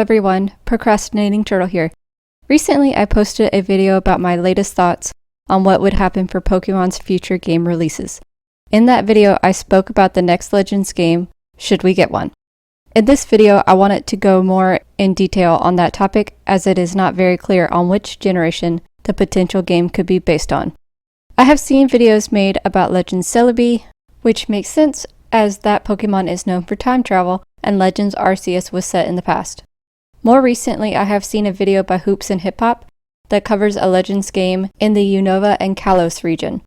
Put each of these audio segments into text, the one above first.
everyone, Procrastinating Turtle here. Recently I posted a video about my latest thoughts on what would happen for Pokemon's future game releases. In that video I spoke about the next Legends game, should we get one. In this video I wanted to go more in detail on that topic as it is not very clear on which generation the potential game could be based on. I have seen videos made about Legends Celebi, which makes sense as that Pokemon is known for time travel and Legends Arceus was set in the past. More recently, I have seen a video by Hoops and Hip Hop that covers a Legends game in the Unova and Kalos region,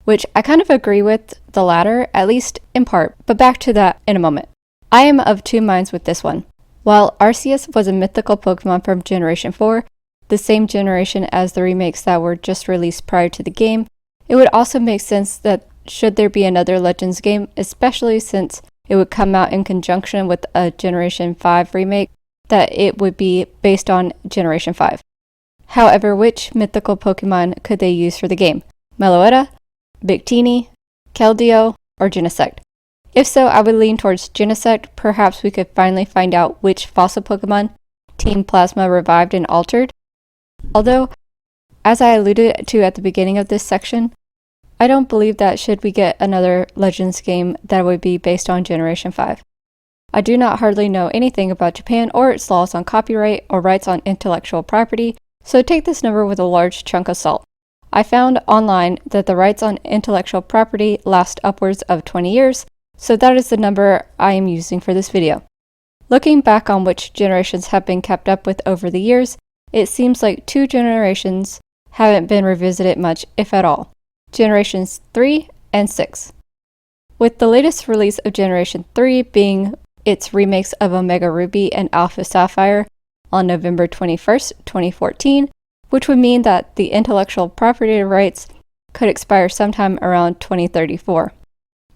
which I kind of agree with the latter, at least in part, but back to that in a moment. I am of two minds with this one. While Arceus was a mythical Pokemon from Generation 4, the same generation as the remakes that were just released prior to the game, it would also make sense that should there be another Legends game, especially since it would come out in conjunction with a Generation 5 remake, that it would be based on Generation 5. However, which mythical Pokemon could they use for the game? Meloetta, Victini, Keldeo, or Genesect? If so, I would lean towards Genesect. Perhaps we could finally find out which fossil Pokemon Team Plasma revived and altered. Although, as I alluded to at the beginning of this section, I don't believe that should we get another Legends game that would be based on Generation 5. I do not hardly know anything about Japan or its laws on copyright or rights on intellectual property, so take this number with a large chunk of salt. I found online that the rights on intellectual property last upwards of 20 years, so that is the number I am using for this video. Looking back on which generations have been kept up with over the years, it seems like two generations haven't been revisited much, if at all. Generations 3 and 6. With the latest release of Generation 3 being its remakes of Omega Ruby and Alpha Sapphire on November 21st, 2014, which would mean that the intellectual property rights could expire sometime around 2034.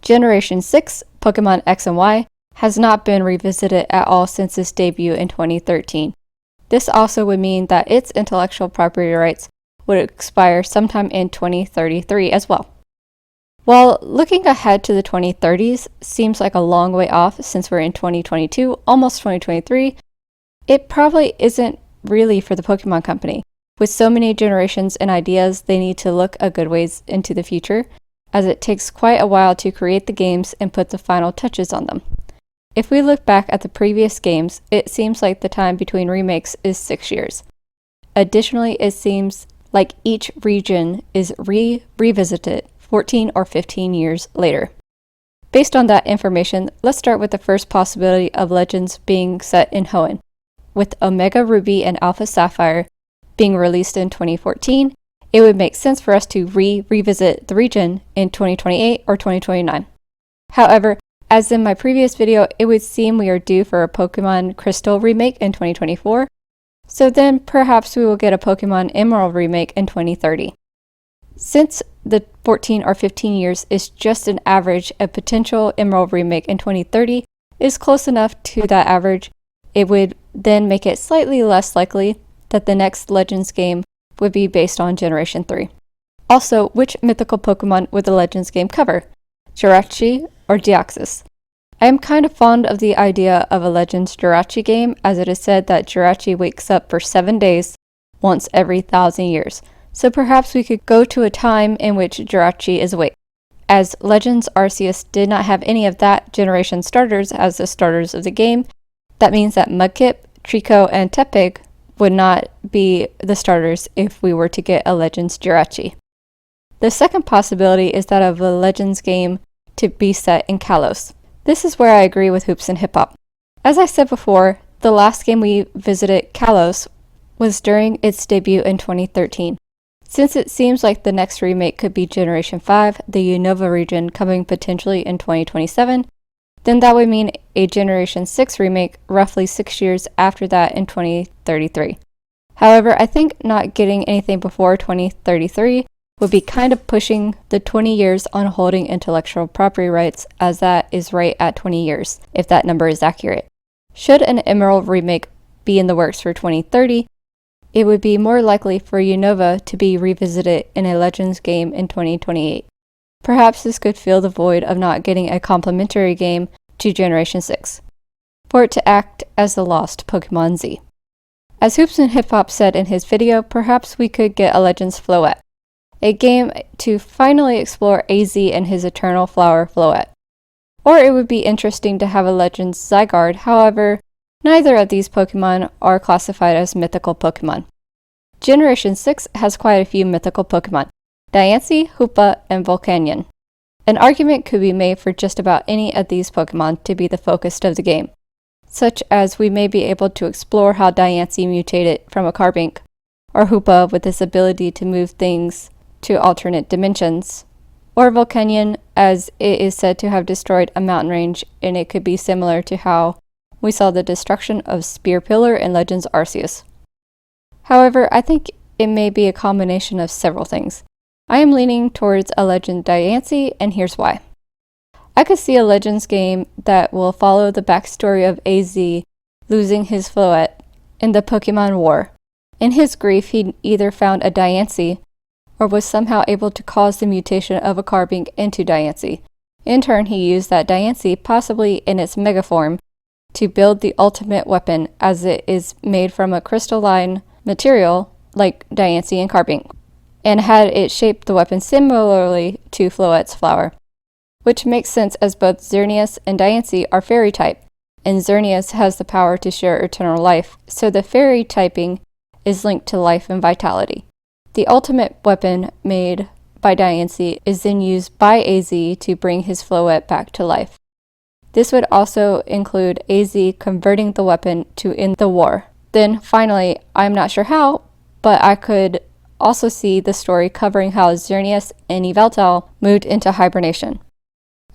Generation 6, Pokemon X and Y, has not been revisited at all since its debut in 2013. This also would mean that its intellectual property rights would expire sometime in 2033 as well. While looking ahead to the 2030s seems like a long way off since we're in 2022, almost 2023, it probably isn't really for the Pokemon Company. With so many generations and ideas, they need to look a good ways into the future, as it takes quite a while to create the games and put the final touches on them. If we look back at the previous games, it seems like the time between remakes is 6 years. Additionally, it seems like each region is revisited 14 or 15 years later. Based on that information, let's start with the first possibility of Legends being set in Hoenn. With Omega Ruby and Alpha Sapphire being released in 2014, it would make sense for us to revisit the region in 2028 or 2029. However, as in my previous video, it would seem we are due for a Pokemon Crystal remake in 2024, so then perhaps we will get a Pokemon Emerald remake in 2030. Since the 14 or 15 years is just an average, a potential Emerald remake in 2030 is close enough to that average, it would then make it slightly less likely that the next Legends game would be based on Generation 3. Also, which mythical Pokemon would the Legends game cover? Jirachi or Deoxys? I am kind of fond of the idea of a Legends Jirachi game, as it is said that Jirachi wakes up for 7 days once every 1,000 years. So perhaps we could go to a time in which Jirachi is awake. As Legends Arceus did not have any of that generation starters as the starters of the game, that means that Mudkip, Trico, and Tepig would not be the starters if we were to get a Legends Jirachi. The second possibility is that of a Legends game to be set in Kalos. This is where I agree with Hoops and Hip Hop. As I said before, the last game we visited, Kalos, was during its debut in 2013. Since it seems like the next remake could be Generation 5, the Unova region coming potentially in 2027, then that would mean a Generation 6 remake roughly 6 years after that in 2033. However, I think not getting anything before 2033 would be kind of pushing the 20 years on holding intellectual property rights, as that is right at 20 years, if that number is accurate. Should an Emerald remake be in the works for 2030, it would be more likely for Unova to be revisited in a Legends game in 2028. Perhaps this could fill the void of not getting a complementary game to Generation 6. for it to act as the lost Pokemon Z. As Hoops and Hip Hop said in his video, perhaps we could get a Legends Floette, a game to finally explore AZ and his Eternal Flower Floette. Or it would be interesting to have a Legends Zygarde, however, neither of these Pokemon are classified as mythical Pokemon. Generation 6 has quite a few mythical Pokemon: Diancie, Hoopa, and Volcanion. An argument could be made for just about any of these Pokemon to be the focus of the game, such as we may be able to explore how Diancie mutated from a Carbink, or Hoopa with its ability to move things to alternate dimensions, or Volcanion as it is said to have destroyed a mountain range, and it could be similar to how we saw the destruction of Spear Pillar in Legends Arceus. However, I think it may be a combination of several things. I am leaning towards a Legend Diancie, and here's why. I could see a Legends game that will follow the backstory of AZ losing his Floette in the Pokemon War. In his grief, he either found a Diancie or was somehow able to cause the mutation of a Carbink into Diancie. In turn, he used that Diancie, possibly in its Mega form, to build the ultimate weapon, as it is made from a crystalline material like Diancie and Carbink, and had it shaped the weapon similarly to Floette's flower, which makes sense as both Xerneas and Diancie are fairy type, and Xerneas has the power to share eternal life, so the fairy typing is linked to life and vitality. The ultimate weapon made by Diancie is then used by AZ to bring his Floette back to life. This would also include AZ converting the weapon to end the war. Then finally, I'm not sure how, but I could also see the story covering how Xerneas and Yveltal moved into hibernation.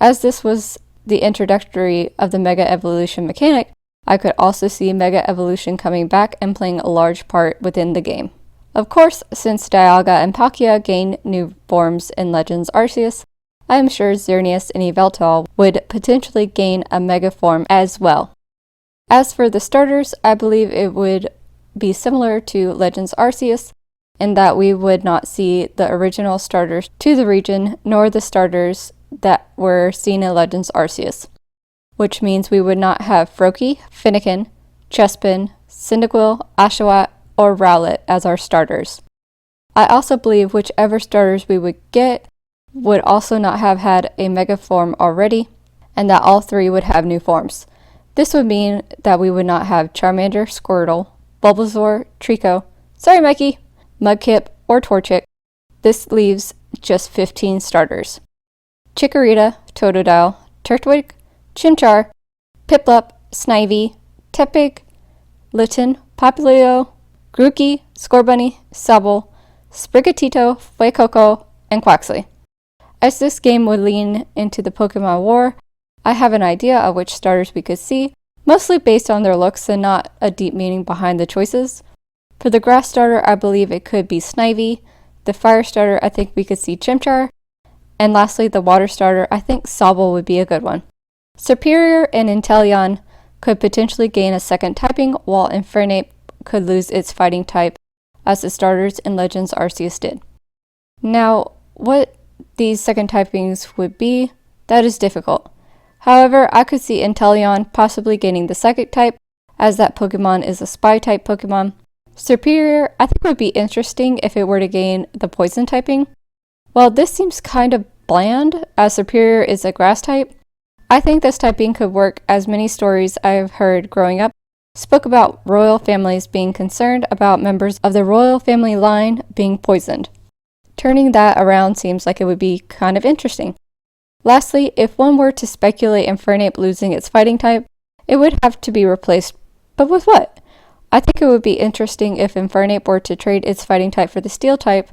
As this was the introductory of the Mega Evolution mechanic, I could also see Mega Evolution coming back and playing a large part within the game. Of course, since Dialga and Palkia gain new forms in Legends Arceus, I am sure Xerneas and Yveltal would potentially gain a Mega form as well. As for the starters, I believe it would be similar to Legends Arceus in that we would not see the original starters to the region, nor the starters that were seen in Legends Arceus, which means we would not have Froakie, Fennekin, Chespin, Cyndaquil, Oshawott, or Rowlet as our starters. I also believe whichever starters we would get would also not have had a Mega form already, and that all three would have new forms. This would mean that we would not have Charmander, Squirtle, Bulbasaur, Trico, sorry Mikey, Mudkip, or Torchic. This leaves just 15 starters: Chikorita, Totodile, Turtwig, Chimchar, Piplup, Snivy, Tepig, Litten, Popplio, Grookey, Scorbunny, Sobble, Sprigatito, Fuecoco, and Quaxly. As this game would lean into the Pokemon War, I have an idea of which starters we could see, mostly based on their looks and not a deep meaning behind the choices. For the Grass starter, I believe it could be Snivy. The Fire starter, I think we could see Chimchar. And lastly, the Water starter, I think Sobble would be a good one. Serperior and Inteleon could potentially gain a second typing, while Infernape could lose its fighting type, as the starters in Legends Arceus did. Now, what these second typings would be, that is difficult. However, I could see Inteleon possibly gaining the Psychic type, as that Pokemon is a Spy type Pokemon. Serperior, I think would be interesting if it were to gain the Poison typing. While this seems kind of bland, as Serperior is a Grass type, I think this typing could work, as many stories I have heard growing up spoke about royal families being concerned about members of the royal family line being poisoned. Turning that around seems like it would be kind of interesting. Lastly, if one were to speculate Infernape losing its fighting type, it would have to be replaced, but with what? I think it would be interesting if Infernape were to trade its fighting type for the Steel type,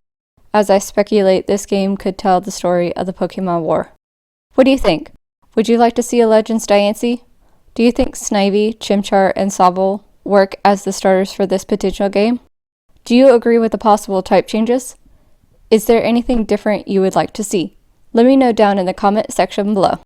as I speculate this game could tell the story of the Pokemon War. What do you think? Would you like to see a Legends Diancie? Do you think Snivy, Chimchar, and Sobble work as the starters for this potential game? Do you agree with the possible type changes? Is there anything different you would like to see? Let me know down in the comment section below.